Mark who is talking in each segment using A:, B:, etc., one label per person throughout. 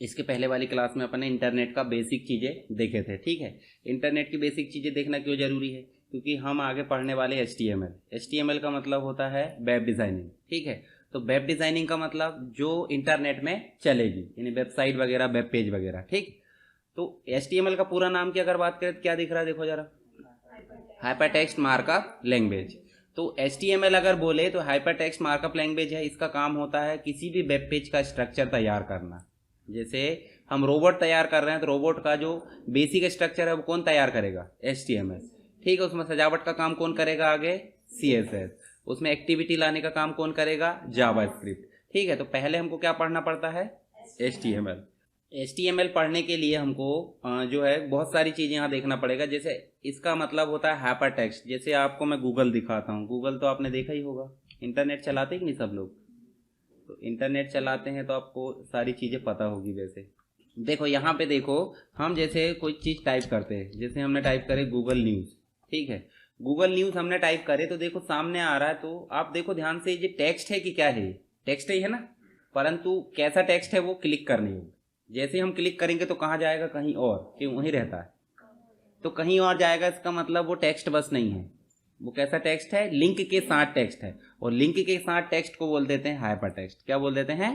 A: इसके पहले वाली क्लास में अपन ने इंटरनेट का बेसिक चीज़ें देखे थे, ठीक है। इंटरनेट की बेसिक चीज़ें देखना क्यों ज़रूरी है? क्योंकि हम आगे पढ़ने वाले HTML का मतलब होता है वेब डिज़ाइनिंग, ठीक है। तो वेब डिज़ाइनिंग का मतलब जो इंटरनेट में चलेगी, यानी वेबसाइट वगैरह, वेब पेज वगैरह, ठीक। तो HTML का पूरा नाम की अगर बात करें तो क्या दिख रहा है, देखो जरा, हाइपर टेक्स्ट मार्कअप लैंग्वेज। तो HTML अगर बोले तो हाइपर टेक्स्ट मार्कअप लैंग्वेज है। इसका काम होता है किसी भी वेब पेज का स्ट्रक्चर तैयार करना। जैसे हम रोबोट तैयार कर रहे हैं तो रोबोट का जो बेसिक स्ट्रक्चर है वो कौन तैयार करेगा? HTML, ठीक है। उसमें सजावट का काम कौन करेगा? आगे CSS। उसमें एक्टिविटी लाने का काम कौन करेगा? जावास्क्रिप्ट, ठीक है। तो पहले हमको क्या पढ़ना पड़ता है? HTML पढ़ने के लिए हमको जो है बहुत सारी चीज़ें यहाँ देखना पड़ेगा। जैसे इसका मतलब होता है हाइपर टेक्स्ट। जैसे आपको मैं गूगल दिखाता हूँ, गूगल तो आपने देखा ही होगा, इंटरनेट चलाते कि नहीं सब लोग? तो इंटरनेट चलाते हैं तो आपको सारी चीज़ें पता होगी। वैसे देखो यहाँ पे देखो, हम जैसे कोई चीज़ टाइप करते हैं, जैसे हमने टाइप करे गूगल न्यूज़, ठीक है। गूगल न्यूज़ हमने टाइप करे तो देखो सामने आ रहा है। तो आप देखो ध्यान से, ये टेक्स्ट है कि क्या है? टेक्स्ट ही है ना। परंतु कैसा टेक्स्ट है वो क्लिक करनी होगी। जैसे हम क्लिक करेंगे तो कहाँ जाएगा? कहीं और, क्यों? वहीं रहता है तो कहीं और जाएगा। इसका मतलब वो टेक्स्ट बस नहीं है। वो कैसा टेक्स्ट है? लिंक के साथ टेक्स्ट है। और लिंक के साथ टेक्स्ट को बोल देते हैं हाइपर टेक्स्ट। क्या बोल देते हैं?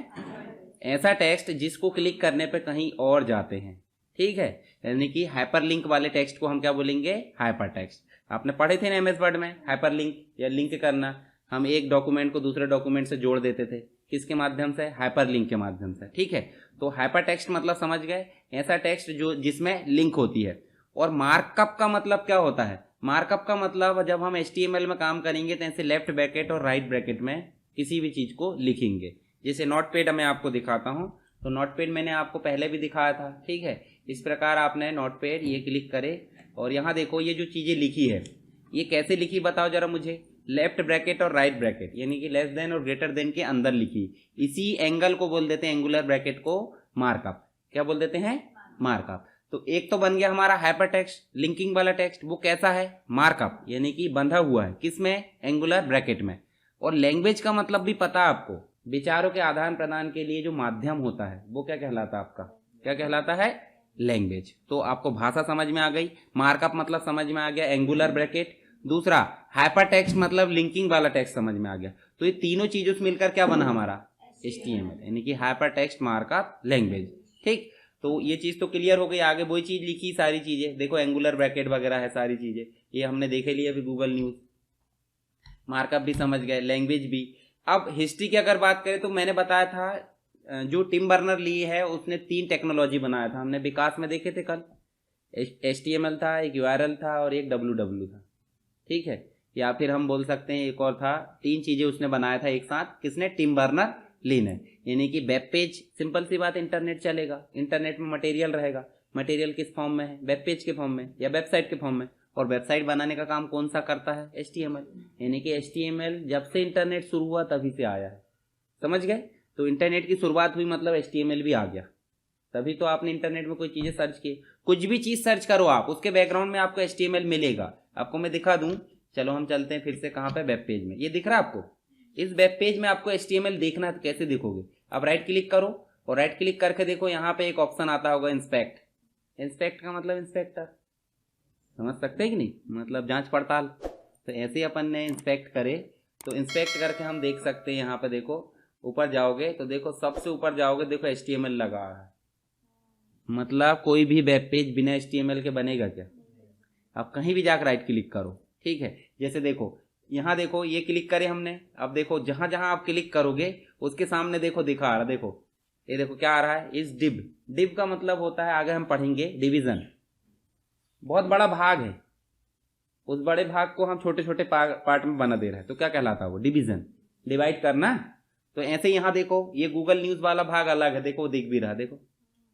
A: ऐसा टेक्स्ट जिसको क्लिक करने पे कहीं और जाते हैं, ठीक है। यानी कि हाइपर लिंक वाले टेक्स्ट को हम क्या बोलेंगे? Hyper text. आपने पढ़े थे ना MS वर्ड में, हाइपर लिंक या लिंक करना। हम एक डॉक्यूमेंट को दूसरे डॉक्यूमेंट से जोड़ देते थे, किसके माध्यम से? हाइपर लिंक के माध्यम से, ठीक है। तो हाइपर टेक्स्ट मतलब समझ गए, ऐसा टेक्स्ट जो जिसमें लिंक होती है। और मार्कअप का मतलब क्या होता है? मार्कअप का मतलब जब हम HTML में काम करेंगे तो ऐसे लेफ्ट ब्रैकेट और राइट ब्रैकेट में किसी भी चीज को लिखेंगे। जैसे नोटपैड मैं आपको दिखाता हूँ, तो नोटपैड मैंने आपको पहले भी दिखाया था, ठीक है। इस प्रकार आपने नोटपैड ये क्लिक करे और यहाँ देखो ये जो चीजें लिखी है ये कैसे लिखी बताओ जरा मुझे? लेफ्ट ब्रैकेट और राइट ब्रैकेट, यानी कि लेस देन और ग्रेटर देन के अंदर लिखी। इसी एंगल को बोल देते हैं, एंगुलर ब्रैकेट को मार्कअप। क्या बोल देते हैं? मार्कअप। तो एक तो बन गया हमारा हाइपर टेक्स्ट, लिंकिंग वाला टेक्स्ट। वो कैसा है? मार्कअप, यानी कि बंधा हुआ है किसमें? एंगुलर ब्रैकेट में। और लैंग्वेज का मतलब भी पता है आपको, विचारों के आदान प्रदान के लिए जो माध्यम होता है वो क्या कहलाता है आपका? क्या कहलाता है? लैंग्वेज। तो आपको भाषा समझ में आ गई, मार्कअप मतलब समझ में आ गया, एंगुलर ब्रैकेट। दूसरा हाइपर टेक्स्ट मतलब लिंकिंग वाला टेक्स्ट समझ में आ गया। तो ये तीनों चीजों से मिलकर क्या बना हमारा? HTML, यानी कि हाइपर टेक्स्ट मार्कअप लैंग्वेज, ठीक। तो ये चीज तो क्लियर हो गई। आगे वही चीज लिखी, सारी चीजें देखो, एंगुलर ब्रैकेट वगैरह है, सारी चीजें ये हमने देखे लिए अभी गूगल न्यूज। मार्कअप भी समझ गए, लैंग्वेज भी। अब हिस्ट्री की अगर बात करें तो मैंने बताया था जो टिम बर्नर ली है उसने 3 टेक्नोलॉजी बनाया था, हमने विकास में देखे थे कल। HTML था, एक URL था और एक WW था, ठीक है। या फिर हम बोल सकते हैं एक और था। 3 चीजें उसने बनाया था एक साथ, किसने? टिम बर्नर ली ने। यानी कि वेब पेज, सिंपल सी बात, इंटरनेट चलेगा, इंटरनेट में मटेरियल रहेगा। मटेरियल किस फॉर्म में है? वेब पेज के फॉर्म में या वेबसाइट के फॉर्म में। और वेबसाइट बनाने का काम कौन सा करता है? HTML। यानी कि HTML जब से इंटरनेट शुरू हुआ तभी से आया है, समझ गए। तो इंटरनेट की शुरुआत हुई मतलब HTML भी आ गया। तभी तो आपने इंटरनेट में कोई चीजें सर्च की, कुछ भी चीज सर्च करो आप, उसके बैकग्राउंड में आपको HTML मिलेगा। आपको मैं दिखा दूं, चलो हम चलते हैं फिर से कहां पे? वेब पेज में। ये दिख रहा है आपको? इस वेब पेज में आपको HTML देखना है तो कैसे देखोगे? अब राइट क्लिक करो और राइट क्लिक करके देखो, यहाँ पे एक ऑप्शन आता होगा इंस्पेक्ट। इंस्पेक्ट का मतलब इंस्पेक्टर, समझ सकते हैं कि नहीं? मतलब जांच पड़ताल। तो ऐसे ही अपन ने इंस्पेक्ट करे, तो इंस्पेक्ट करके हम देख सकते हैं। यहाँ पे देखो, ऊपर जाओगे तो देखो, सबसे ऊपर जाओगे देखो HTML लगा है। मतलब कोई भी वेब पेज बिना HTML के बनेगा क्या? आप कहीं भी जाकर राइट क्लिक करो, ठीक है। जैसे देखो यहाँ देखो, ये क्लिक करे हमने। अब देखो जहां जहां आप क्लिक करोगे उसके सामने देखो दिखा रहा, देखो ये देखो क्या आ रहा है? इस डिव। डिव का मतलब होता है, आगे हम पढ़ेंगे, डिवीजन। बहुत बड़ा भाग है, उस बड़े भाग को हम छोटे छोटे पार्ट में बना दे रहे हैं, तो क्या कहलाता है वो? डिवीजन, डिवाइड करना। तो ऐसे यहाँ देखो, ये गूगल न्यूज वाला भाग अलग है, देखो दिख भी रहा, देखो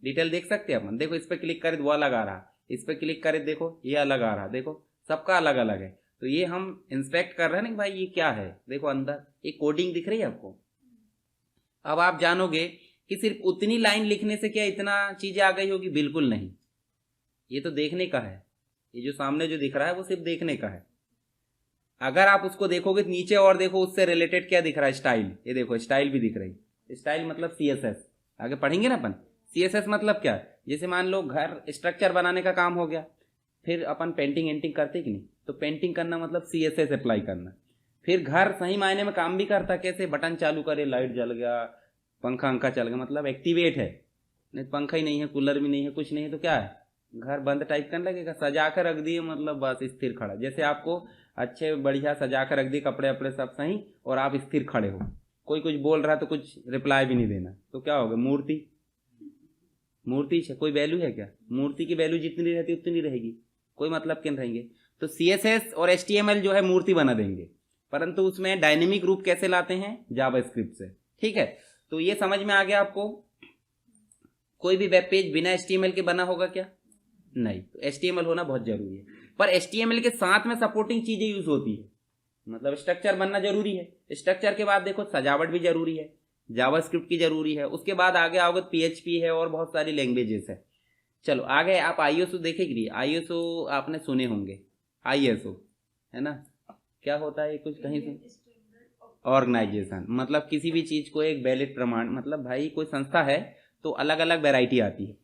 A: डिटेल देख सकते हैं अपन। देखो इस पे क्लिक करे तो वो अलग आ रहा, इस पे क्लिक करे देखो ये अलग आ रहा, देखो सबका अलग अलग है। तो ये हम इंस्पेक्ट कर रहे हैं ना भाई, ये क्या है? देखो अंदर एक कोडिंग दिख रही है आपको। अब आप जानोगे कि सिर्फ उतनी लाइन लिखने से क्या इतना चीजें आ गई होगी? बिल्कुल नहीं, ये तो देखने का है। ये जो सामने जो दिख रहा है वो सिर्फ देखने का है। अगर आप उसको देखोगे तो नीचे और देखो, उससे रिलेटेड क्या दिख रहा है? स्टाइल। ये देखो स्टाइल भी दिख रही है। स्टाइल मतलब CSS, आगे पढ़ेंगे ना अपन। CSS मतलब क्या, जैसे मान लो घर स्ट्रक्चर बनाने का काम हो गया, फिर अपन पेंटिंग एंटिंग करते कि नहीं, तो पेंटिंग करना मतलब CSS अप्लाई करना। फिर घर सही मायने में काम भी करता, कैसे, बटन चालू करे लाइट जल गया, पंखा अंखा चल गया, मतलब एक्टिवेट है। नहीं पंखा ही नहीं है, कूलर भी नहीं है, कुछ नहीं है, तो क्या है, घर बंद टाइप करने लगेगा। सजा कर रख दिए मतलब बस स्थिर खड़ा, जैसे आपको अच्छे बढ़िया सजा कर रख दिए, कपड़े वपड़े सब सही, और आप स्थिर खड़े हो, कोई कुछ बोल रहा है तो कुछ रिप्लाई भी नहीं देना, तो क्या होगा, मूर्ति। मूर्ति से कोई वैल्यू है क्या, मूर्ति की वैल्यू जितनी रहती उतनी रहेगी, कोई मतलब के नहीं रहेंगे। तो CSS और HTML जो है मूर्ति बना देंगे, परंतु उसमें डायनेमिक रूप कैसे लाते हैं, जावास्क्रिप्ट से। ठीक है, तो ये समझ में आ गया आपको। कोई भी वेब पेज बिना HTML के बना होगा क्या, नहीं, तो HTML होना बहुत जरूरी है। पर HTML के साथ में सपोर्टिंग चीजें यूज होती है, मतलब स्ट्रक्चर बनना जरूरी है। स्ट्रक्चर के बाद देखो सजावट भी जरूरी है, जावास्क्रिप्ट की जरूरी है, उसके बाद आगे आओगे PHP है और बहुत सारी लैंग्वेजेस है। चलो आगे आप ISO देखेंगे, ISO आपने सुने होंगे, ISO है ना, क्या होता है कुछ कहीं से, ऑर्गेनाइजेशन, मतलब किसी भी चीज को एक वैलिड प्रमाण, मतलब भाई कोई संस्था है तो अलग अलग वैरायटी आती है।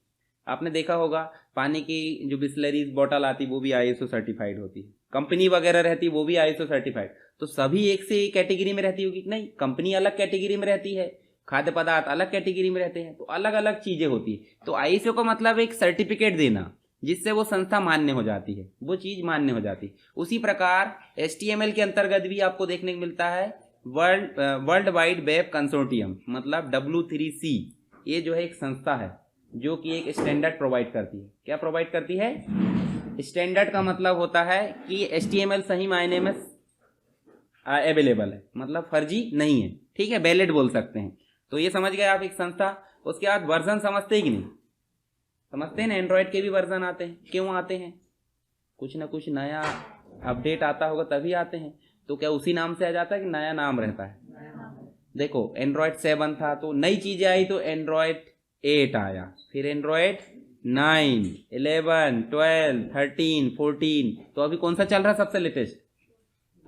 A: आपने देखा होगा पानी की जो बिस्लरीज बॉटल आती वो भी ISO सर्टिफाइड होती है, कंपनी वगैरह रहती वो भी ISO सर्टिफाइड। तो सभी एक से एक कैटेगरी में रहती होगी, नहीं, कंपनी अलग कैटेगरी में रहती है, खाद्य पदार्थ अलग कैटेगरी में रहते हैं, तो अलग अलग चीजें होती है। तो ISO का मतलब एक सर्टिफिकेट देना जिससे वो संस्था मान्य हो जाती है, वो चीज मान्य हो जाती है। उसी प्रकार HTML के अंतर्गत भी आपको देखने को मिलता है वर्ल्ड वाइड वेब कंसोर्टियम, मतलब W3C। ये जो है एक संस्था है जो कि एक स्टैंडर्ड प्रोवाइड करती है। क्या प्रोवाइड करती है, स्टैंडर्ड का मतलब होता है कि HTML सही मायने में अवेलेबल है, मतलब फर्जी नहीं है, ठीक है, वैलिड बोल सकते हैं। तो ये समझ गए आप, एक संस्था। उसके बाद वर्जन समझते हैं कि नहीं, समझते हैं ना, एंड्रॉयड के भी वर्जन आते हैं, क्यों आते हैं, कुछ ना कुछ नया अपडेट आता होगा तभी आते हैं। तो क्या उसी नाम से आ जाता है कि नया नाम रहता है, देखो एंड्रॉयड 7 था तो नई चीजें आई, तो एंड्रॉयड 8 आया, फिर एंड्रॉयड 9, 11, 12, 13, 14, तो अभी कौन सा चल रहा है सबसे लेटेस्ट,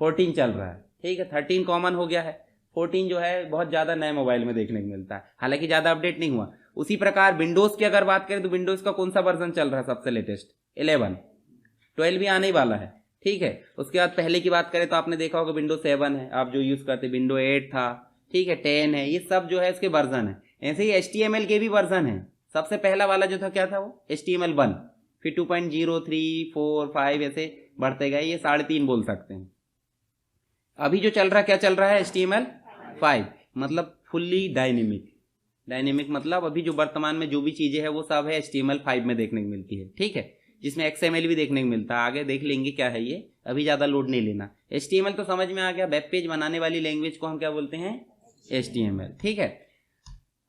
A: 14 चल रहा है। ठीक है, 13 कॉमन हो गया है, 14 जो है बहुत ज्यादा नए मोबाइल में देखने को मिलता है, हालांकि ज्यादा अपडेट नहीं हुआ। उसी प्रकार विंडोज की अगर बात करें तो विंडोज का कौन सा वर्जन चल रहा है सबसे लेटेस्ट, 11, 12 भी आने ही वाला है। ठीक है, उसके बाद पहले की बात करें तो आपने देखा होगा विंडो 7 है, आप जो यूज करते, विंडो 8 था, ठीक है, 10 है, ये सब जो है इसके वर्जन है। ऐसे ही HTML के भी वर्जन है। सबसे पहला वाला जो था क्या था, वो HTML1, फिर 2.0, 3, 4, 5 ऐसे बढ़ते गए, ये 3.5 बोल सकते हैं। अभी जो चल रहा है, क्या चल रहा है, HTML5, मतलब फुल्ली डायनेमिक। डायनेमिक मतलब अभी जो वर्तमान में जो भी चीजें है वो सब है HTML5 में देखने को मिलती है। ठीक है, जिसमें XML भी देखने को मिलता है, आगे देख लेंगे क्या है ये, अभी ज्यादा लोड नहीं लेना। HTML तो समझ में आ गया, वेब पेज बनाने वाली लैंग्वेज को हम क्या बोलते हैं, HTML। ठीक है,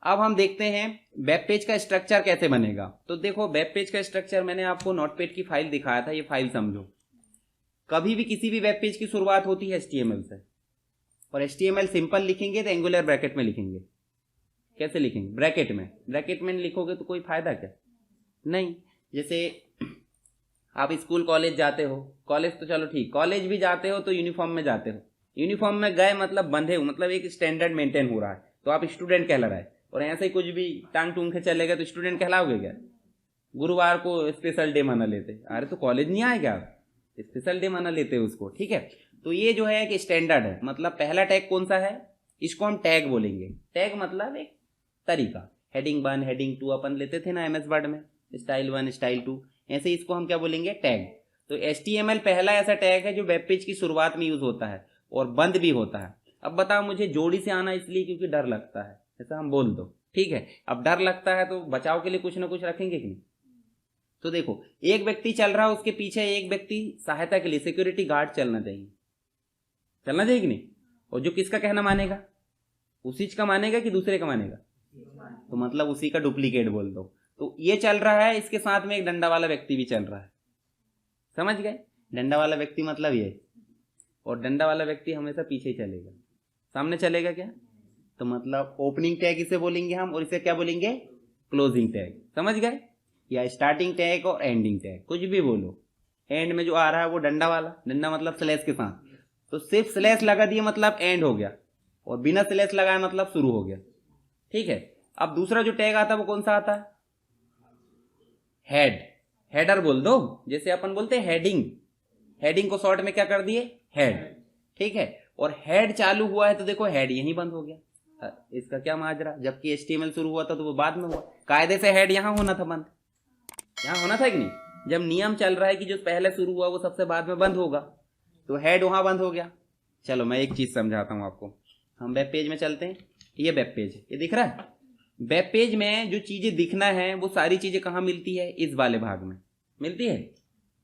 A: अब हम देखते हैं वेब पेज का स्ट्रक्चर कैसे बनेगा। तो देखो वेब पेज का स्ट्रक्चर मैंने आपको नोटपैड की फाइल दिखाया था, ये फाइल समझो। कभी भी किसी भी वेब पेज की शुरुआत होती है HTML से, और HTML सिंपल लिखेंगे तो एंगुलर ब्रैकेट में लिखेंगे। कैसे लिखेंगे, ब्रैकेट में, ब्रैकेट में लिखोगे तो कोई फायदा क्या, नहीं। जैसे आप स्कूल कॉलेज जाते हो, कॉलेज तो चलो ठीक, कॉलेज भी जाते हो तो यूनिफॉर्म में जाते हो, यूनिफॉर्म में गए मतलब बंधे हो, मतलब एक स्टैंडर्ड मेंटेन हो रहा है, तो आप स्टूडेंट कहला रहा है। और ऐसे ही कुछ भी टांग टूंग के चले गए तो स्टूडेंट कहलाओगे क्या, गुरुवार को स्पेशल डे मना लेते, अरे तो कॉलेज नहीं आएगा आप, स्पेशल डे मना लेते हैं उसको। ठीक है, तो ये जो है एक स्टैंडर्ड है, मतलब पहला टैग कौन सा है, इसको हम टैग बोलेंगे। टैग मतलब एक तरीका, हेडिंग 1, हेडिंग 2 अपन लेते थे ना MS वर्ड में, स्टाइल 1, स्टाइल 2, ऐसे इसको हम क्या बोलेंगे, टैग। तो HTML पहला ऐसा टैग है जो वेब पेज की शुरुआत में यूज होता है और बंद भी होता है। अब बताओ, मुझे जोड़ी से आना इसलिए क्योंकि डर लगता है, ऐसा हम बोल दो। ठीक है, अब डर लगता है तो बचाव के लिए कुछ ना कुछ रखेंगे कि नहीं। तो देखो एक व्यक्ति चल रहा है, उसके पीछे एक व्यक्ति सहायता के लिए, सिक्योरिटी गार्ड चलना चाहिए, चलना चाहिए कि नहीं। और जो किसका कहना मानेगा, उसी का मानेगा कि दूसरे का मानेगा, तो मतलब उसी का डुप्लीकेट बोल दो। तो ये चल रहा है, इसके साथ में एक डंडा वाला व्यक्ति भी चल रहा है, समझ गए, डंडा वाला व्यक्ति मतलब ये, और डंडा वाला व्यक्ति हमेशा पीछे ही चलेगा, सामने चलेगा क्या, तो मतलब ओपनिंग टैग इसे बोलेंगे हम, और इसे क्या बोलेंगे, क्लोजिंग टैग, समझ गए, या स्टार्टिंग टैग और एंडिंग टैग, कुछ भी बोलो। एंड में जो आ रहा है वो डंडा वाला, डंडा मतलब स्लैश के साथ, तो सिर्फ स्लैश लगा दिए मतलब एंड हो गया, और बिना स्लैश लगाए मतलब शुरू हो गया। ठीक है, अब दूसरा जो टैग आता है वो कौन सा आता है, हेडर बोल दो, जैसे अपन बोलते हैं हेडिंग, हेडिंग को शॉर्ट में क्या कर दिए, हेड, ठीक है। और हेड चालू हुआ है तो देखो हेड यहीं बंद हो गया, इसका क्या माजरा, जबकि HTML शुरू हुआ था तो वो बाद में हुआ। कायदे से हेड यहां होना था बंद, यहां होना था कि नहीं, जब नियम चल रहा है कि जो पहले शुरू हुआ वो सबसे बाद में बंद होगा, तो हेड वहां बंद हो गया। चलो मैं एक चीज समझाता हूं आपको, हम वेब पेज में चलते हैं, ये वेब पेज ये दिख रहा है, वेब पेज में जो चीजें दिखना है वो सारी चीजें कहाँ मिलती है, इस वाले भाग में मिलती है,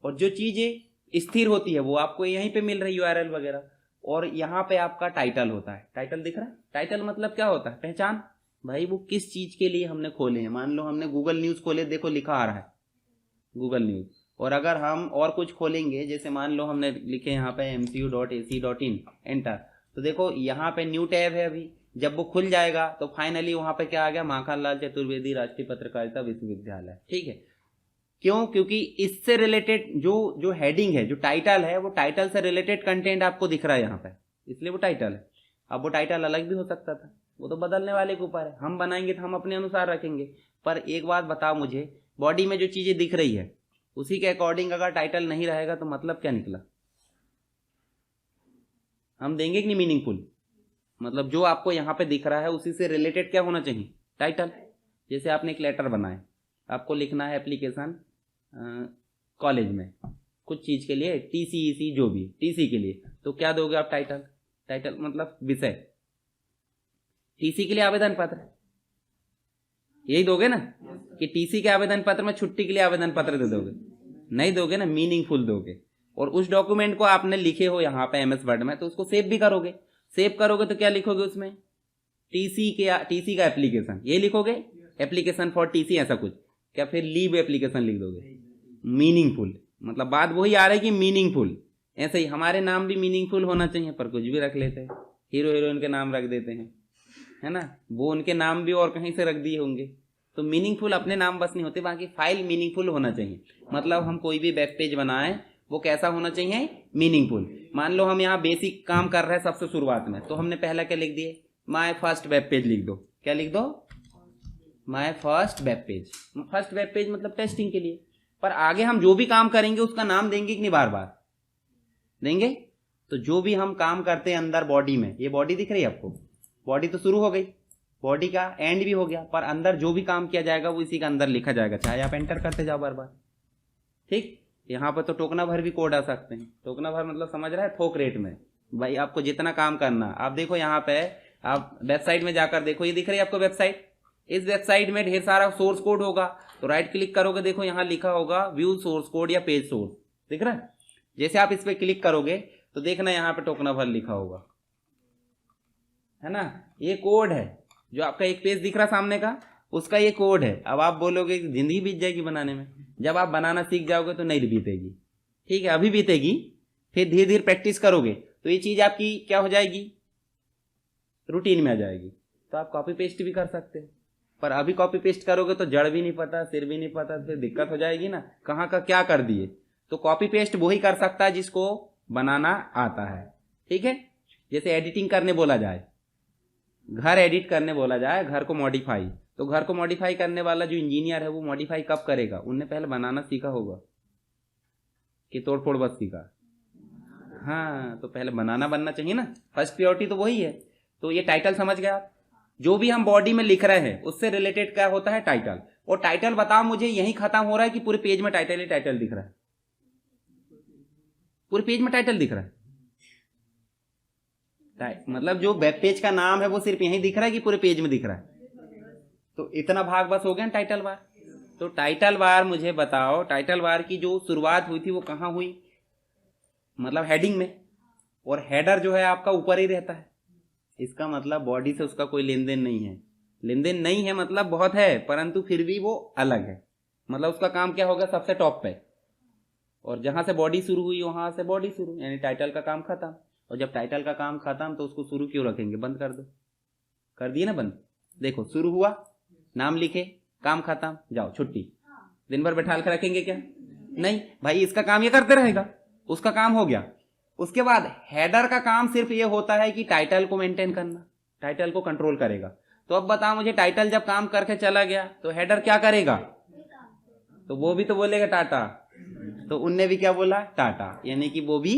A: और जो चीजें स्थिर होती है वो आपको यहीं पे मिल रही है URL वगैरह, और यहाँ पे आपका टाइटल होता है, टाइटल दिख रहा है, टाइटल मतलब क्या होता है, पहचान, भाई वो किस चीज के लिए हमने खोले हैं। मान लो हमने गूगल न्यूज खोले, देखो लिखा आ रहा है गूगल न्यूज, और अगर हम और कुछ खोलेंगे, जैसे मान लो हमने लिखे यहाँ पे mcu.ac.in एंटर, तो देखो यहाँ पे न्यू टैब है, अभी जब वो खुल जाएगा तो फाइनली वहां पे क्या आ गया, माखनलाल चतुर्वेदी राष्ट्रीय पत्रकारिता विश्वविद्यालय, ठीक है। क्यों, क्योंकि इससे रिलेटेड जो हेडिंग है, जो टाइटल है, वो टाइटल से रिलेटेड कंटेंट आपको दिख रहा है यहाँ पे, इसलिए वो टाइटल है। अब वो टाइटल अलग भी हो सकता था, वो तो बदलने वाले के ऊपर है, हम बनाएंगे तो हम अपने अनुसार रखेंगे। पर एक बात बताओ मुझे, बॉडी में जो चीजें दिख रही है उसी के अकॉर्डिंग अगर टाइटल नहीं रहेगा तो मतलब क्या निकला, हम देंगे कि नहीं मीनिंगफुल, मतलब जो आपको यहाँ पे दिख रहा है उसी से रिलेटेड क्या होना चाहिए, टाइटल। जैसे आपने एक लेटर बनाया, आपको लिखना है एप्लीकेशन कॉलेज में कुछ चीज के लिए, TCEC जो भी TC के लिए, तो क्या दोगे आप, टाइटल, टाइटल मतलब विषय, TC के लिए आवेदन पत्र, यही दोगे ना, कि TC के आवेदन पत्र में छुट्टी के लिए आवेदन पत्र दे दोगे, नहीं दोगे ना, मीनिंगफुल दोगे। और उस डॉक्यूमेंट को आपने लिखे हो यहाँ पे MS वर्ड में, तो उसको सेव भी करोगे, सेव करोगे तो क्या लिखोगे उसमें, TC का एप्लीकेशन, ये लिखोगे, एप्लीकेशन फॉर TC ऐसा कुछ, क्या फिर लीव एप्लीकेशन लिख दोगे, मीनिंगफुल, मतलब बात वही आ रही है कि मीनिंगफुल। ऐसे ही हमारे नाम भी मीनिंगफुल होना चाहिए, पर कुछ भी रख लेते हैं, हीरो हीरोइन के नाम रख देते हैं, है ना, वो उनके नाम भी और कहीं से रख दिए होंगे, तो मीनिंगफुल अपने नाम बस नहीं होते, बाकी फाइल मीनिंगफुल होना चाहिए। मतलब हम कोई भी वेब पेज बनाएं वो कैसा होना चाहिए, मीनिंगफुल। मान लो हम यहाँ बेसिक काम कर रहे हैं सबसे शुरुआत में, तो हमने पहला क्या लिख दिए, माय फर्स्ट वेब पेज लिख दो, क्या लिख दो, my first web page. First web page मतलब टेस्टिंग के लिए, पर आगे हम जो भी काम करेंगे उसका नाम देंगे कि नहीं, बार बार देंगे। तो जो भी हम काम करते हैं अंदर बॉडी में, ये बॉडी दिख रही है आपको, बॉडी तो शुरू हो गई, बॉडी का एंड भी हो गया, पर अंदर जो भी काम किया जाएगा वो इसी के अंदर लिखा जाएगा, चाहे आप एंटर करते जाओ बार बार, ठीक। यहाँ पर तो टोकना भर भी कोड आ सकते हैं, टोकना भर मतलब समझ रहा है, थोक रेट में, भाई आपको जितना काम करना। आप देखो यहाँ पे, आप वेबसाइट में जाकर देखो, ये दिख रही है आपको वेबसाइट, इस वेबसाइट में ढेर सारा सोर्स कोड होगा, तो राइट क्लिक करोगे, देखो यहाँ लिखा होगा व्यू सोर्स कोड या पेज सोर्स, दिख रहा है। जैसे आप इस पे क्लिक करोगे तो देखना यहाँ पे टोकना भर लिखा होगा, है ना, ये कोड है, जो आपका एक पेज दिख रहा सामने का, उसका ये कोड है। अब आप बोलोगे कि जिंदगी बीत जाएगी बनाने में, जब आप बनाना सीख जाओगे तो नहीं बीतेगी, ठीक है, अभी बीतेगी, फिर धीरे धीरे प्रैक्टिस करोगे तो ये चीज आपकी क्या हो जाएगी, रूटीन में आ जाएगी, तो आप कॉपी पेस्ट भी कर सकते हो। पर अभी कॉपी पेस्ट करोगे तो जड़ भी नहीं पता, सिर भी नहीं पता, फिर दिक्कत हो जाएगी ना, कहाँ का क्या कर दिए। तो कॉपी पेस्ट वही कर सकता है जिसको बनाना आता है, ठीक है। जैसे एडिटिंग करने बोला जाए, घर एडिट करने बोला जाए, घर को मॉडिफाई, तो घर को मॉडिफाई करने वाला जो इंजीनियर है वो मॉडिफाई कब करेगा, उनने पहले बनाना सीखा होगा कि तोड़ फोड़ बस सीखा, हाँ, तो पहले बनाना बनना चाहिए ना, फर्स्ट प्रायोरिटी तो वही है। तो ये टाइटल समझ गया आप, जो भी हम बॉडी में लिख रहे हैं उससे रिलेटेड क्या होता है, टाइटल। और टाइटल बताओ मुझे, यही खत्म हो रहा है कि पूरे पेज में टाइटल ही टाइटल दिख रहा है, पूरे पेज में टाइटल दिख रहा है, मतलब जो वेब पेज का नाम है वो सिर्फ यही दिख रहा है कि पूरे पेज में दिख रहा है। तो इतना भाग बस हो गया टाइटल बार। तो टाइटल बार मुझे बताओ, टाइटल बार की जो शुरुआत हुई थी वो कहाँ हुई, मतलब हेडिंग में, और हेडर जो है आपका ऊपर ही रहता है, इसका मतलब बॉडी से उसका कोई लेन देन नहीं है, लेन देन नहीं है मतलब बहुत है, परंतु फिर भी वो अलग है, मतलब उसका काम क्या होगा, सबसे टॉप पे, और जहां से बॉडी शुरू हुई वहां से बॉडी शुरू, यानी टाइटल का काम खत्म। और जब टाइटल का काम खत्म तो उसको शुरू क्यों रखेंगे, बंद कर दो, कर दिए ना बंद। देखो शुरू हुआ, नाम लिखे, काम खत्म, जाओ छुट्टी, दिन भर बैठा कर रखेंगे क्या, नहीं भाई, इसका काम ये करते रहेगा, उसका काम हो गया। उसके बाद हेडर का काम सिर्फ ये होता है कि टाइटल को मेंटेन करना, टाइटल को कंट्रोल करेगा। तो अब बताओ मुझे, टाइटल जब काम करके चला गया तो हेडर क्या करेगा, तो वो भी तो बोलेगा टाटा, तो उनने भी क्या बोला टाटा, यानी कि वो भी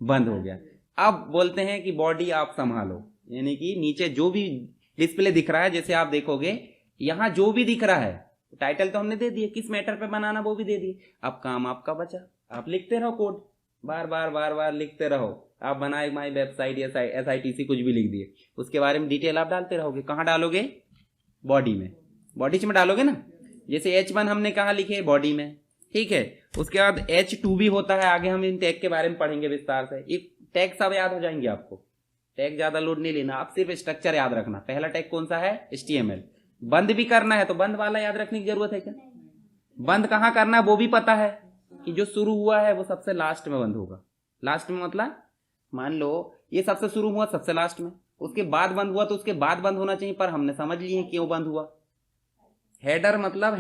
A: बंद हो गया। अब बोलते हैं कि बॉडी आप संभालो, यानी कि नीचे जो भी डिस्प्ले दिख रहा है, जैसे आप देखोगे यहाँ जो भी दिख रहा है, टाइटल तो हमने दे दिए, किस मैटर पे बनाना वो भी दे दिए। अब काम आपका बचा, आप लिखते रहो कोड, बार बार लिखते रहो। आप बनाए माई वेबसाइट या SITC कुछ भी लिख दिए, उसके बारे में डिटेल आप डालते रहोगे। कहाँ डालोगे? बॉडी में, बॉडी में डालोगे ना। जैसे H1 हमने कहाँ लिखे? बॉडी में, ठीक है। उसके बाद H2 भी होता है, आगे हम इन टैग के बारे में पढ़ेंगे विस्तार से। ये टैग सब याद हो जाएंगे आपको, टैग ज्यादा लोड नहीं लेना, आप सिर्फ स्ट्रक्चर याद रखना। पहला टैग कौन सा है? HTML। बंद भी करना है तो बंद वाला याद रखने की जरूरत है क्या? बंद कहाँ करना है वो भी पता है कि जो शुरू हुआ है वो सबसे लास्ट में बंद होगा। लास्ट में मतलब मान लो ये सबसे शुरू हुआ सबसे लास्ट में, उसके बाद बंद हुआ तो उसके बाद बंद होना चाहिए, पर हमने समझ लिए क्यों बंद हुआ। हेडर मतलब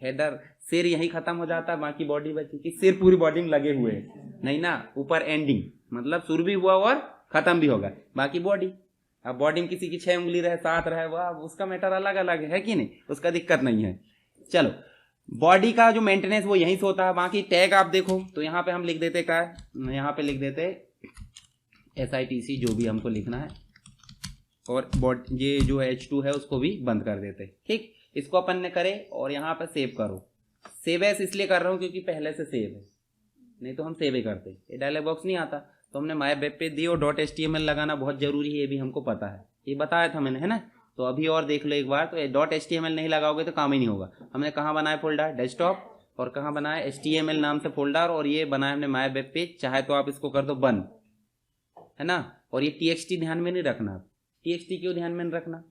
A: हेडर सिर यही खत्म हो जाता है, बाकी बॉडी बची, कि सिर पूरी बॉडी में लगे हुए हैं नहीं ना, ऊपर एंडिंग मतलब शुरू भी हुआ और खत्म भी होगा, बाकी बॉडी। अब बॉडी में किसी की 6 उंगली रहे 7 रहे, वह उसका मैटर अलग अलग है कि नहीं, उसका दिक्कत नहीं है। चलो, बॉडी का जो मेंटेनेंस वो यहीं से होता है। बाकी टैग आप देखो तो यहाँ पे हम लिख देते क्या, यहाँ पे लिख देते SITC जो भी हमको लिखना है, और ये जो H2 है उसको भी बंद कर देते। ठीक, इसको अपन ने करे और यहाँ पे सेव करो। सेव एस इसलिए कर रहा हूँ क्योंकि पहले से सेव है, नहीं तो हम सेव ही करते, ये डायलॉग बॉक्स नहीं आता। तो हमने माय वेब पेज दी और .html लगाना बहुत जरूरी है, ये भी हमको पता है, ये बताया था मैंने, है ना। तो अभी और देख लो एक बार, तो .html नहीं लगाओगे तो काम ही नहीं होगा। हमने कहाँ बनाया फोल्डर? डेस्कटॉप। और कहाँ बनाया? HTML नाम से फोल्डर, और ये बनाया हमने माय वेब पेज। चाहे तो आप इसको कर दो बंद, है ना। और ये TXT ध्यान में नहीं रखना। TXT क्यों ध्यान में नहीं रखना?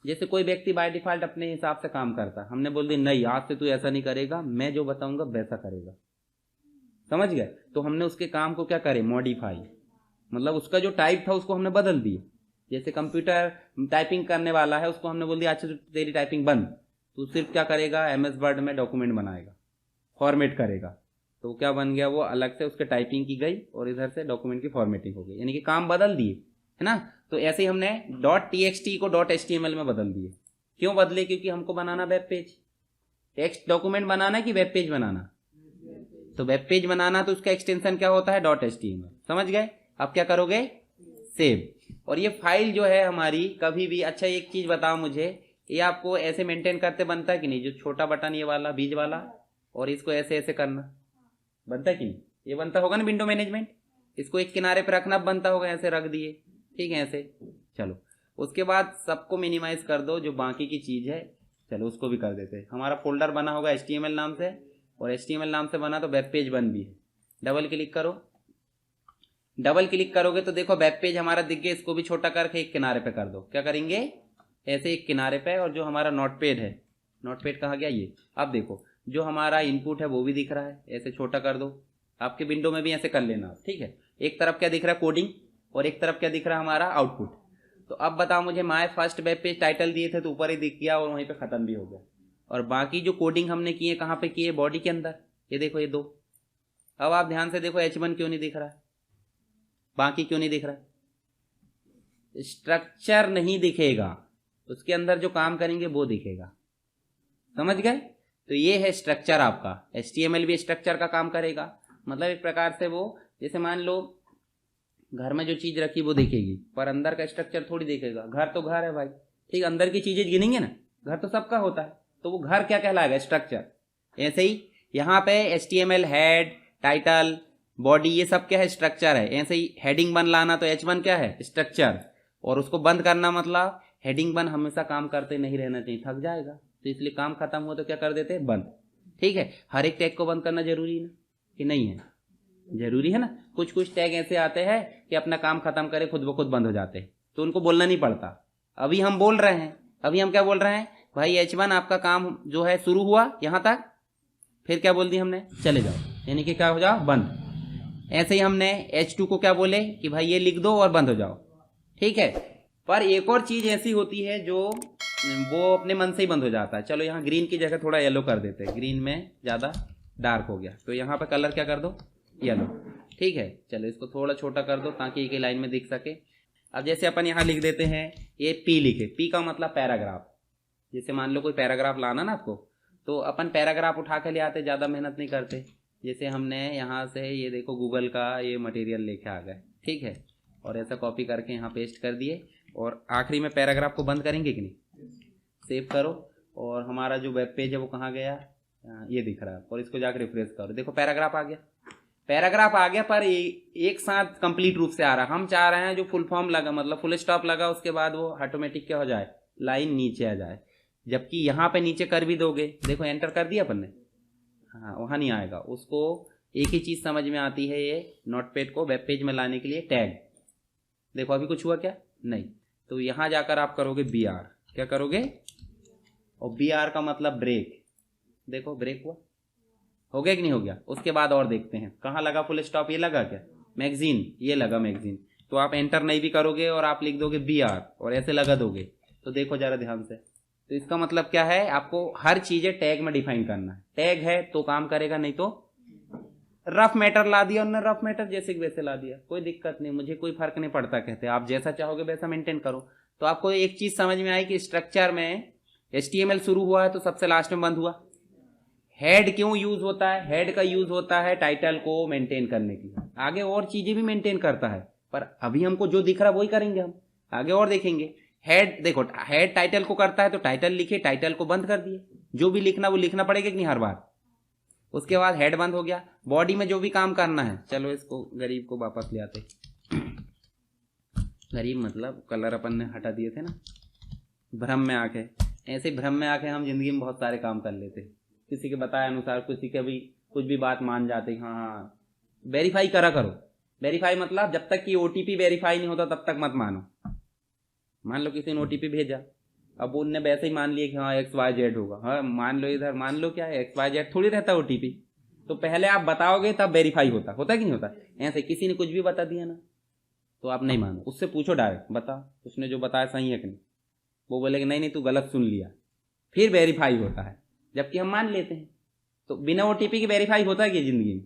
A: जैसे कोई व्यक्ति बाय डिफॉल्ट अपने हिसाब से काम करता, हमने बोल दिया नहीं आज से तू ऐसा नहीं करेगा, मैं जो बताऊंगा वैसा करेगा, समझ गए। तो हमने उसके काम को क्या करे? मॉडिफाई, मतलब उसका जो टाइप था उसको हमने बदल दिया। जैसे कंप्यूटर टाइपिंग करने वाला है, उसको हमने बोल दिया अच्छा तेरी टाइपिंग बंद, तो सिर्फ क्या करेगा? MS वर्ड में डॉक्यूमेंट बनाएगा, फॉर्मेट करेगा, तो क्या बन गया? वो अलग से उसके टाइपिंग की गई और इधर से डॉक्यूमेंट की फॉर्मेटिंग हो गई, यानी कि काम बदल दिए, है ना। तो ऐसे ही हमने .txt को .html में बदल दिए। क्यों बदले? क्योंकि हमको बनाना वेब पेज, टेक्स्ट डॉक्यूमेंट बनाना कि वेब पेज बनाना? तो वेब पेज बनाना तो उसका एक्सटेंशन क्या होता है? .html, समझ गए। अब क्या करोगे? सेव। और ये फाइल जो है हमारी कभी भी, अच्छा एक चीज बताओ मुझे, ये आपको ऐसे मेंटेन करते बनता है कि नहीं? जो छोटा बटन ये वाला बीच वाला, और इसको ऐसे ऐसे करना बनता है कि नहीं? ये बनता होगा ना विंडो मैनेजमेंट, इसको एक किनारे पे रखना बनता होगा, ऐसे रख दिए, ठीक है ऐसे। चलो उसके बाद सबको मिनिमाइज कर दो, जो बाकी की चीज है चलो उसको भी कर देते हैं। हमारा फोल्डर बना होगा HTML नाम से, और HTML नाम से बना तो वेब पेज बन भी है। डबल क्लिक करो, डबल क्लिक करोगे तो देखो वेब पेज हमारा दिख गया। इसको भी छोटा करके एक किनारे पे कर दो। क्या करेंगे? ऐसे एक किनारे पे। और जो हमारा नोटपैड है, नोटपैड कहाँ गया ये? अब देखो जो हमारा इनपुट है वो भी दिख रहा है, ऐसे छोटा कर दो। आपके विंडो में भी ऐसे कर लेना आप, ठीक है। एक तरफ क्या दिख रहा है? कोडिंग, और एक तरफ क्या दिख रहा है? हमारा आउटपुट। तो अब बताओ मुझे, my first web page title दिए थे तो ऊपर ही दिख गया और वहीं पे खत्म भी हो गया। और बाकी जो कोडिंग हमने की है कहाँ पे की है? बॉडी के अंदर। ये देखो ये दो। अब आप ध्यान से देखो H1 क्यों नहीं दिख रहा है? बाकी क्यों नहीं दिख रहा है? स्ट्रक्चर नहीं दिखेगा, उसके अंदर जो काम करेंगे वो दिखेगा, समझ गए। तो ये है स्ट्रक्चर आपका। HTML भी स्ट्रक्चर का काम करेगा, मतलब एक प्रकार से वो, जैसे मान लो घर में जो चीज रखी वो दिखेगी, पर अंदर का स्ट्रक्चर थोड़ी दिखेगा। घर तो घर है भाई, ठीक, अंदर की चीजें गिनेंगे ना, घर तो सबका होता है, तो वो घर क्या कहलाएगा? स्ट्रक्चर। ऐसे ही यहाँ पे HTML हेड, टाइटल, बॉडी, ये सब क्या है? स्ट्रक्चर है। ऐसे ही हेडिंग बन लाना तो H1 क्या है? स्ट्रक्चर। और उसको बंद करना मतलब हेडिंग बन हमेशा काम करते नहीं रहना चाहिए, थक जाएगा, तो इसलिए काम खत्म हुआ तो क्या कर देते हैं? बंद। ठीक है, हर एक टैग को बंद करना जरूरी है ना, कि नहीं है? जरूरी है ना। कुछ कुछ टैग ऐसे आते हैं कि अपना काम खत्म करे खुद ब खुद बंद हो जाते हैं, तो उनको बोलना नहीं पड़ता। अभी हम बोल रहे हैं, अभी हम क्या बोल रहे हैं भाई? H1 आपका काम जो है शुरू हुआ यहाँ तक, फिर क्या बोल दी हमने? चले जाओ, यानी कि क्या हो जाओ? बंद। ऐसे ही हमने H2 को क्या बोले कि भाई ये लिख दो और बंद हो जाओ, ठीक है। पर एक और चीज ऐसी होती है जो वो अपने मन से ही बंद हो जाता है। चलो यहाँ ग्रीन की जगह थोड़ा येलो कर देते हैं, ग्रीन में ज्यादा डार्क हो गया, तो यहाँ पे कलर क्या कर दो? येलो, ठीक है। चलो इसको थोड़ा छोटा कर दो ताकि एक ही लाइन में दिख सके। अब जैसे अपन यहाँ लिख देते हैं ये P लिखे, P का मतलब पैराग्राफ। जैसे मान लो कोई पैराग्राफ लाना ना आपको, तो अपन पैराग्राफ उठा के ले आते, ज़्यादा मेहनत नहीं करते। जैसे हमने यहाँ से ये देखो गूगल का ये मटेरियल लेके आ गए, ठीक है, और ऐसा कॉपी करके यहाँ पेस्ट कर दिए, और आखिरी में पैराग्राफ को बंद करेंगे कि नहीं, सेव करो, और हमारा जो वेब पेज है वो कहाँ गया, ये दिख रहा है, और इसको जाकर रिफ्रेश करो, देखो पैराग्राफ आ गया। पैराग्राफ आ गया पर एक साथ कंप्लीट रूप से आ रहा है। हम चाह रहे हैं जो फुल फॉर्म लगा, मतलब फुल स्टॉप लगा, उसके बाद वो ऑटोमेटिक क्या हो जाए, लाइन नीचे आ जाए। जबकि यहाँ पे नीचे कर भी दोगे, देखो एंटर कर दिया अपन ने, हाँ वहाँ नहीं आएगा। उसको एक ही चीज़ समझ में आती है, ये नोटपैड को वेब पेज में लाने के लिए टैग। देखो अभी कुछ हुआ क्या, नहीं। तो यहाँ जाकर आप करोगे BR, क्या करोगे, और BR का मतलब ब्रेक। देखो ब्रेक हुआ, हो गया कि नहीं हो गया। उसके बाद और देखते हैं कहाँ लगा फुल स्टॉप, ये लगा क्या, मैगजीन, ये लगा मैगजीन। तो आप एंटर नहीं भी करोगे और आप लिख दोगे BR और ऐसे लगा दोगे, तो देखो जरा ध्यान से। तो इसका मतलब क्या है, आपको हर चीज़ें टैग में डिफाइन करना है। टैग है तो काम करेगा, नहीं तो रफ मैटर ला दिया उन्होंने, रफ मैटर जैसे वैसे ला दिया, कोई दिक्कत नहीं, मुझे कोई फर्क नहीं पड़ता। कहते आप जैसा चाहोगे वैसा मेंटेन करो। तो आपको एक चीज़ समझ में आई कि स्ट्रक्चर में HTML शुरू हुआ है तो सबसे लास्ट में बंद हुआ। हेड क्यों यूज होता है, हेड का यूज होता है टाइटल को मेंटेन करने के लिए, आगे और चीजें भी मेंटेन करता है, पर अभी हमको जो दिख रहा है वही करेंगे हम, आगे और देखेंगे। हेड देखो, हेड टाइटल को करता है तो टाइटल लिखे, टाइटल को बंद कर दिए, जो भी लिखना वो लिखना पड़ेगा कि नहीं हर बार। उसके बाद हेड बंद हो गया। बॉडी में जो भी काम करना है, चलो इसको गरीब को वापस ले आते। गरीब मतलब कलर अपन ने हटा दिए थे ना, भ्रम में आके, ऐसे भ्रम में आके हम जिंदगी में बहुत सारे काम कर लेते, किसी के बताए अनुसार, किसी के भी कुछ भी बात मान जाते। हाँ वेरीफाई करा करो। वेरीफाई मतलब जब तक कि OTP वेरीफाई नहीं होता तब तक मत मानो। मान लो किसी ने OTP भेजा, अब उनने वैसे ही मान लिया कि हाँ XYZ होगा, हाँ मान लो, इधर मान लो क्या है, XYZ थोड़ी रहता OTP। तो पहले आप बताओगे तब वेरीफाई होता कि नहीं होता। ऐसे किसी ने कुछ भी बता दिया ना तो आप नहीं मानो, उससे पूछो डायरेक्ट, बता उसने जो बताया सही है कि नहीं। वो बोलेगा नहीं तू गलत सुन लिया, फिर वेरीफाई होता है, जबकि हम मान लेते हैं। तो बिना OTP के वेरीफाई होता है कि जिंदगी में,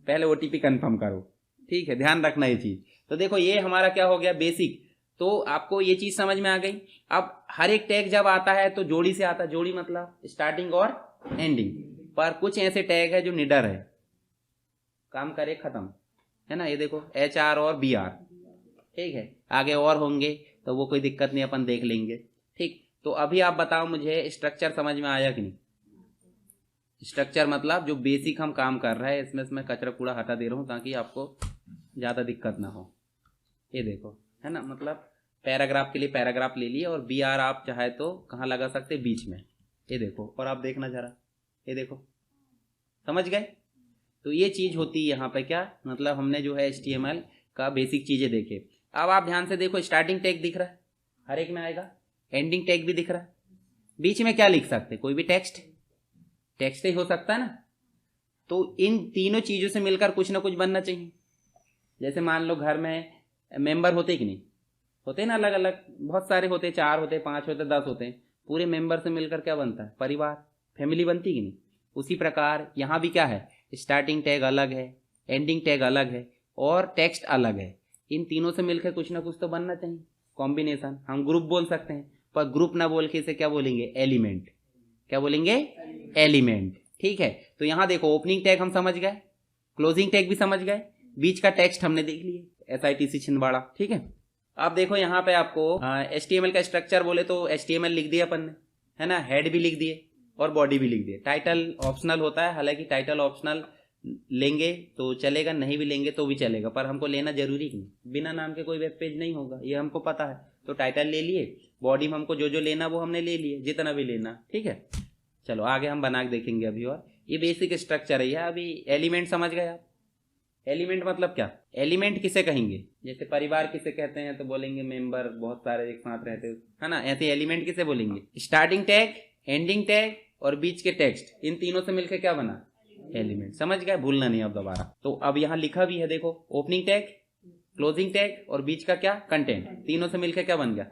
A: पहले OTP कंफर्म करो, ठीक है, ध्यान रखना ये चीज। तो देखो ये हमारा क्या हो गया, बेसिक। तो आपको ये चीज समझ में आ गई। अब हर एक टैग जब आता है तो जोड़ी से आता है, जोड़ी मतलब स्टार्टिंग और एंडिंग। पर कुछ ऐसे टैग है जो निडर है, काम करे खत्म, है ना। ये देखो HR और BR, ठीक है, आगे और होंगे तो वो कोई दिक्कत नहीं, अपन देख लेंगे, ठीक। तो अभी आप बताओ मुझे स्ट्रक्चर समझ में आया कि नहीं। स्ट्रक्चर मतलब जो बेसिक हम काम कर रहे हैं, इसमें मैं कचरा कूड़ा हटा दे रहा हूँ ताकि आपको ज़्यादा दिक्कत ना हो। ये देखो, है ना, मतलब पैराग्राफ के लिए पैराग्राफ ले लिए, और BR आप चाहे तो कहाँ लगा सकते, बीच में। ये देखो, और आप देखना जरा, ये देखो, समझ गए। तो ये चीज़ होती है यहाँ पे, क्या मतलब हमने जो है HTML का बेसिक चीज़ें देखे। अब आप ध्यान से देखो, स्टार्टिंग टैग दिख रहा है, हर एक में आएगा, एंडिंग टैग भी दिख रहा है, बीच में क्या लिख सकते, कोई भी टेक्स्ट ही हो सकता है ना। तो इन तीनों चीज़ों से मिलकर कुछ ना कुछ बनना चाहिए। जैसे मान लो घर में मेंबर होते कि नहीं होते ना, अलग अलग बहुत सारे होते, 4 होते, 5 होते, 10 होते, पूरे मेंबर से मिलकर क्या बनता है, परिवार, फैमिली बनती कि नहीं। उसी प्रकार यहाँ भी क्या है, स्टार्टिंग टैग अलग है, एंडिंग टैग अलग है, और टेक्स्ट अलग है। इन तीनों से मिलकर कुछ ना कुछ तो बनना चाहिए, कॉम्बिनेशन। हम ग्रुप बोल सकते हैं, पर ग्रुप ना बोल के इसे क्या बोलेंगे, एलिमेंट। क्या बोलेंगे, एलिमेंट, ठीक है। तो यहाँ देखो, ओपनिंग टैग हम समझ गए, क्लोजिंग टैग भी समझ गए, बीच का टेक्स्ट हमने देख लिए, SITC छिंदवाड़ा, ठीक है। अब देखो यहाँ पे आपको HTML का स्ट्रक्चर बोले तो HTML लिख दिया अपन ने, है ना, हेड भी लिख दिए और बॉडी भी लिख दिए। टाइटल ऑप्शनल होता है, हालांकि टाइटल ऑप्शनल लेंगे तो चलेगा, नहीं भी लेंगे तो भी चलेगा, पर हमको लेना जरूरी नहीं, बिना नाम के कोई वेब पेज नहीं होगा, ये हमको पता है। तो टाइटल ले लिए, बॉडी में हमको जो जो लेना वो हमने ले लिए, जितना भी लेना, ठीक है। चलो आगे हम बना के देखेंगे अभी। और ये बेसिक स्ट्रक्चर है। अभी एलिमेंट समझ गए आप। एलिमेंट मतलब क्या, एलिमेंट किसे कहेंगे, जैसे परिवार किसे कहते हैं तो बोलेंगे मेंबर, बहुत सारे एक साथ रहते है ना, ऐसे एलिमेंट किसे बोलेंगे, स्टार्टिंग टैग, एंडिंग टैग और बीच के टेक्स्ट, इन तीनों से मिलकर क्या बना, एलिमेंट। समझ गए, भूलना नहीं अब दोबारा। तो अब यहाँ लिखा भी है, देखो, ओपनिंग टैग, क्लोजिंग टैग और बीच का क्या, कंटेंट, तीनों से मिलकर क्या बन गया,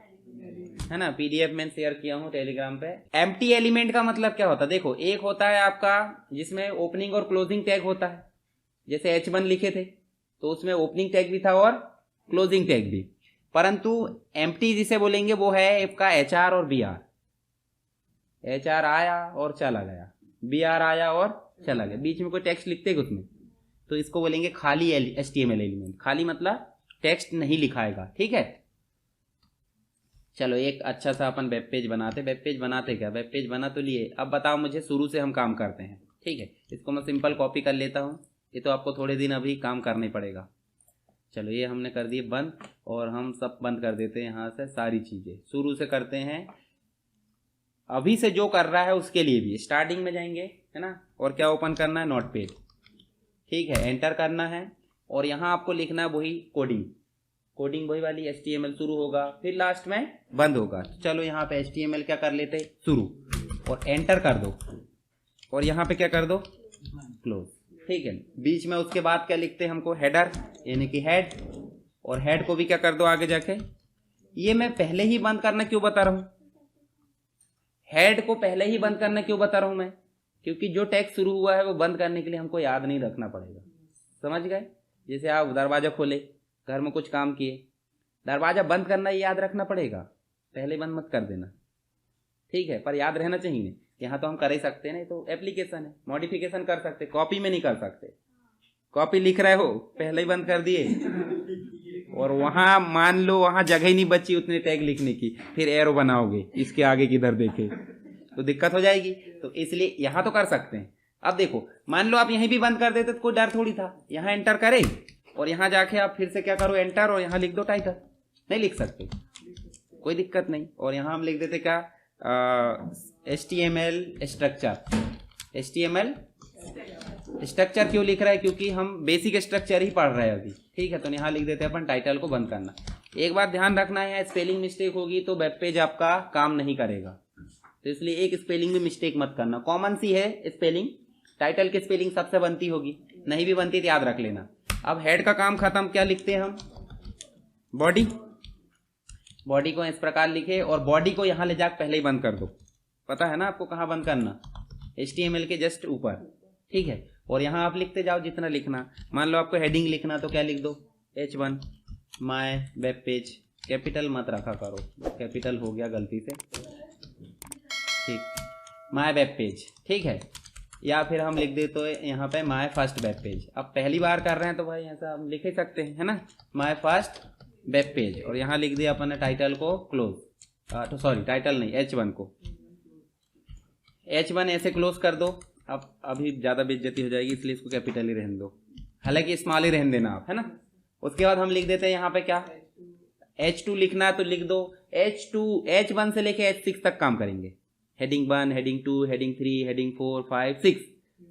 A: है ना। PDF में शेयर किया हूँ टेलीग्राम पे। एम्प्टी एलिमेंट का मतलब क्या होता है, देखो, एक होता है आपका जिसमें ओपनिंग और क्लोजिंग टैग होता है, जैसे H1 लिखे थे तो उसमें ओपनिंग टैग भी था और क्लोजिंग टैग भी। परंतु एम्प्टी जिसे बोलेंगे वो है आपका HR और BR। HR आया और चला गया, BR आया और चला गया, बीच में कोई टेक्स्ट लिखते हैं उसमें, तो इसको बोलेंगे खाली HTML एलिमेंट। खाली मतलब टेक्स्ट नहीं लिखाएगा, ठीक है। चलो एक अच्छा सा अपन वेब पेज बनाते। वेब पेज बनाते क्या, वेब पेज बना तो लिए, अब बताओ मुझे शुरू से हम काम करते हैं, ठीक है। इसको मैं सिंपल कॉपी कर लेता हूँ, ये तो आपको थोड़े दिन अभी काम करना पड़ेगा। चलो ये हमने कर दिए बंद, और हम सब बंद कर देते हैं यहाँ से सारी चीज़ें। शुरू से करते हैं, अभी से जो कर रहा है उसके लिए भी स्टार्टिंग में जाएंगे, है ना। और क्या ओपन करना है, नोटपैड, ठीक है, एंटर करना है। और यहाँ आपको लिखना है वही कोडिंग वही वाली HTML शुरू होगा, फिर लास्ट में बंद होगा। चलो यहाँ पे HTML क्या कर लेते शुरू, और एंटर कर दो, और यहाँ पे क्या कर दो, क्लोज, ठीक है। बीच में उसके बाद क्या लिखते हैं हमको, हेडर यानी कि हेड, और हेड को भी क्या कर दो आगे जाके। ये मैं पहले ही बंद करना क्यों बता रहा हूँ, हेड को पहले ही बंद करना क्यों बता रहा हूँ मैं, क्योंकि जो टैग शुरू हुआ है वो बंद करने के लिए हमको याद नहीं रखना पड़ेगा, समझ गए। जैसे आप दरवाजा खोले, घर में कुछ काम किए, दरवाजा बंद करना याद रखना पड़ेगा, पहले बंद मत कर देना, ठीक है, पर याद रहना चाहिए। यहाँ तो हम कर ही सकते हैं, नहीं तो एप्लीकेशन है, मॉडिफिकेशन कर सकते, कॉपी में नहीं कर सकते। कॉपी लिख रहे हो, पहले ही बंद कर दिए, और वहां मान लो वहां जगह ही नहीं बची उतने टैग लिखने की, फिर एरो बनाओगे इसके आगे किधर देखे, तो दिक्कत हो जाएगी। तो इसलिए यहाँ तो कर सकते हैं। अब देखो, मान लो आप यहीं भी बंद कर देते तो कोई डर थोड़ी था, यहाँ एंटर करे और यहाँ जाके आप फिर से क्या करो, एंटर, और यहाँ लिख दो टाइटल, नहीं लिख सकते, कोई दिक्कत नहीं। और यहाँ हम लिख देते क्या, HTML स्ट्रक्चर क्यों लिख रहा है, क्योंकि हम बेसिक स्ट्रक्चर ही पढ़ रहे हैं अभी, ठीक है। तो यहाँ लिख देते हैं अपन टाइटल को बंद करना। एक बात ध्यान रखना है, स्पेलिंग मिस्टेक होगी तो वेब पेज आपका काम नहीं करेगा, तो इसलिए एक स्पेलिंग में मिस्टेक मत करना। कॉमन सी है स्पेलिंग, टाइटल की स्पेलिंग सबसे बनती होगी, नहीं भी बनती तो याद रख लेना। अब हेड का काम खत्म, क्या लिखते हैं हम, बॉडी को इस प्रकार लिखे, और बॉडी को यहाँ ले जाकर पहले ही बंद कर दो, पता है ना आपको कहाँ बंद करना, HTML के जस्ट ऊपर, ठीक है। और यहाँ आप लिखते जाओ जितना लिखना। मान लो आपको हेडिंग लिखना तो क्या लिख दो, H1 my web page, capital मत रखा करो, कैपिटल हो गया गलती से, ठीक, माय वेब पेज, ठीक है। या फिर हम लिख दे तो यहाँ पे माय फर्स्ट वेब पेज। अब पहली बार कर रहे हैं तो भाई ऐसा हम लिख ही सकते हैं, है ना, माय फर्स्ट वेब पेज, और यहाँ लिख दिया अपन ने टाइटल को क्लोज, तो सॉरी टाइटल नहीं, H1 को, H1 ऐसे क्लोज कर दो। अब अभी ज़्यादा बेइज्जती हो जाएगी इसलिए इसको कैपिटल ही रहने दो, हालांकि स्मॉल ही रहने देना आप, है ना। उसके बाद हम लिख देते हैं यहाँ पे क्या, H2 लिखना है तो लिख दो, H1 से लेके H6 तक काम करेंगे, हेडिंग 1, हेडिंग 2, हेडिंग 3, हेडिंग 4, 5,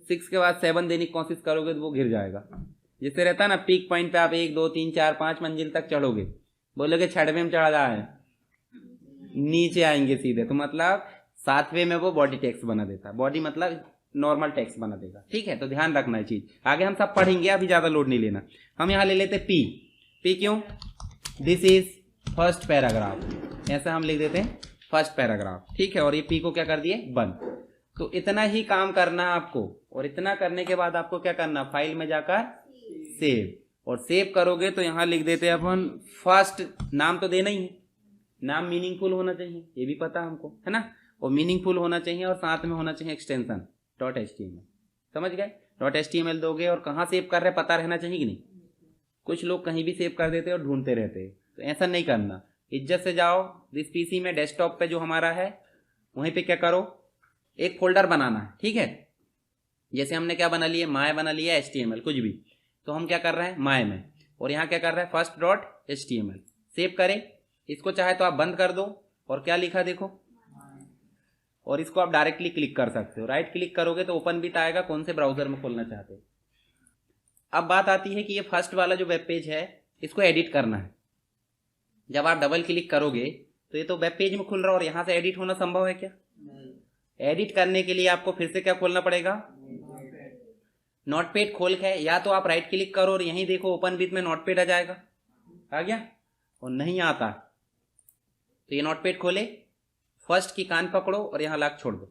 A: 6 के बाद 7 देने की कोशिश करोगे तो वो गिर जाएगा। जिससे रहता है ना, पीक पॉइंट पे आप 1 2 3 4 5 मंजिल तक चढ़ोगे, बोलोगे 6वें में चढ़ा रहा है, नीचे आएंगे सीधे, तो मतलब 7वें में वो बॉडी टेक्स्ट बना देता है, बॉडी मतलब नॉर्मल टेक्स्ट बना देगा, ठीक है। तो ध्यान रखना है चीज, आगे हम सब पढ़ेंगे, अभी ज्यादा लोड नहीं लेना। हम यहाँ ले लेते पी क्यों, दिस इज फर्स्ट पैराग्राफ, ऐसा हम लिख देते हैं फर्स्ट पैराग्राफ, ठीक है। और ये पी को क्या कर दिए, बंद। तो इतना ही काम करना है आपको, और इतना करने के बाद आपको क्या करना, फाइल में जाकर सेव, और सेव करोगे तो यहाँ लिख देते हैं अपन फर्स्ट, नाम तो देना ही है, नाम मीनिंगफुल होना चाहिए, ये भी पता हमको, है ना, और मीनिंगफुल होना चाहिए, और साथ में होना चाहिए एक्सटेंशन .html, समझ गए। .html दोगे, और कहाँ सेव कर रहे पता रहना चाहिए कि नहीं। कुछ लोग कहीं भी सेव कर देते हैं और ढूंढते रहते हैं, तो ऐसा नहीं करना, इज्जत से जाओ, दिस पीसी में डेस्कटॉप पे जो हमारा है वहीं पे क्या करो, एक फोल्डर बनाना है, ठीक है। जैसे हमने क्या बना लिया, माय बना लिया, HTML कुछ भी, तो हम क्या कर रहे हैं माय में, और यहाँ क्या कर रहे हैं first.html, सेव करें इसको, चाहे तो आप बंद कर दो, और क्या लिखा देखो, और इसको आप डायरेक्टली क्लिक कर सकते हो, राइट क्लिक करोगे तो ओपन भी आएगा, कौन से ब्राउजर में खोलना चाहते हो। अब बात आती है कि ये फर्स्ट वाला जो वेब पेज है इसको एडिट करना है। जब आप डबल क्लिक करोगे तो ये तो वेब पेज में खुल रहा है, और यहाँ से एडिट होना संभव है क्या, एडिट करने के लिए आपको फिर से क्या खोलना पड़ेगा, नोटपैड खोल के, या तो आप राइट क्लिक करो और यहीं देखो ओपन विथ में नोटपैड आ जाएगा, आ गया, और नहीं आता तो ये नोटपैड खोले, फर्स्ट की कान पकड़ो और यहाँ लॉक छोड़ दो,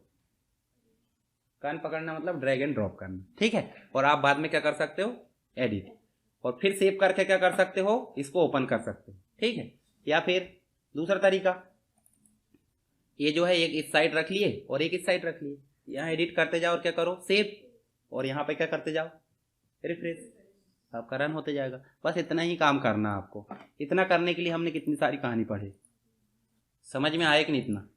A: कान पकड़ना मतलब ड्रैग एंड ड्रॉप करना, ठीक है। और आप बाद में क्या कर सकते हो, एडिट, और फिर सेव करके क्या कर सकते हो, इसको ओपन कर सकते हो, ठीक है। या फिर दूसरा तरीका, ये जो है एक इस साइड रख लिए और एक इस साइड रख लिए, यहाँ एडिट करते जाओ और क्या करो सेव, और यहाँ पे क्या करते जाओ रिफ्रेश, आपका रन होते जाएगा। बस इतना ही काम करना आपको। इतना करने के लिए हमने कितनी सारी कहानी पढ़ी, समझ में आया कि नहीं इतना?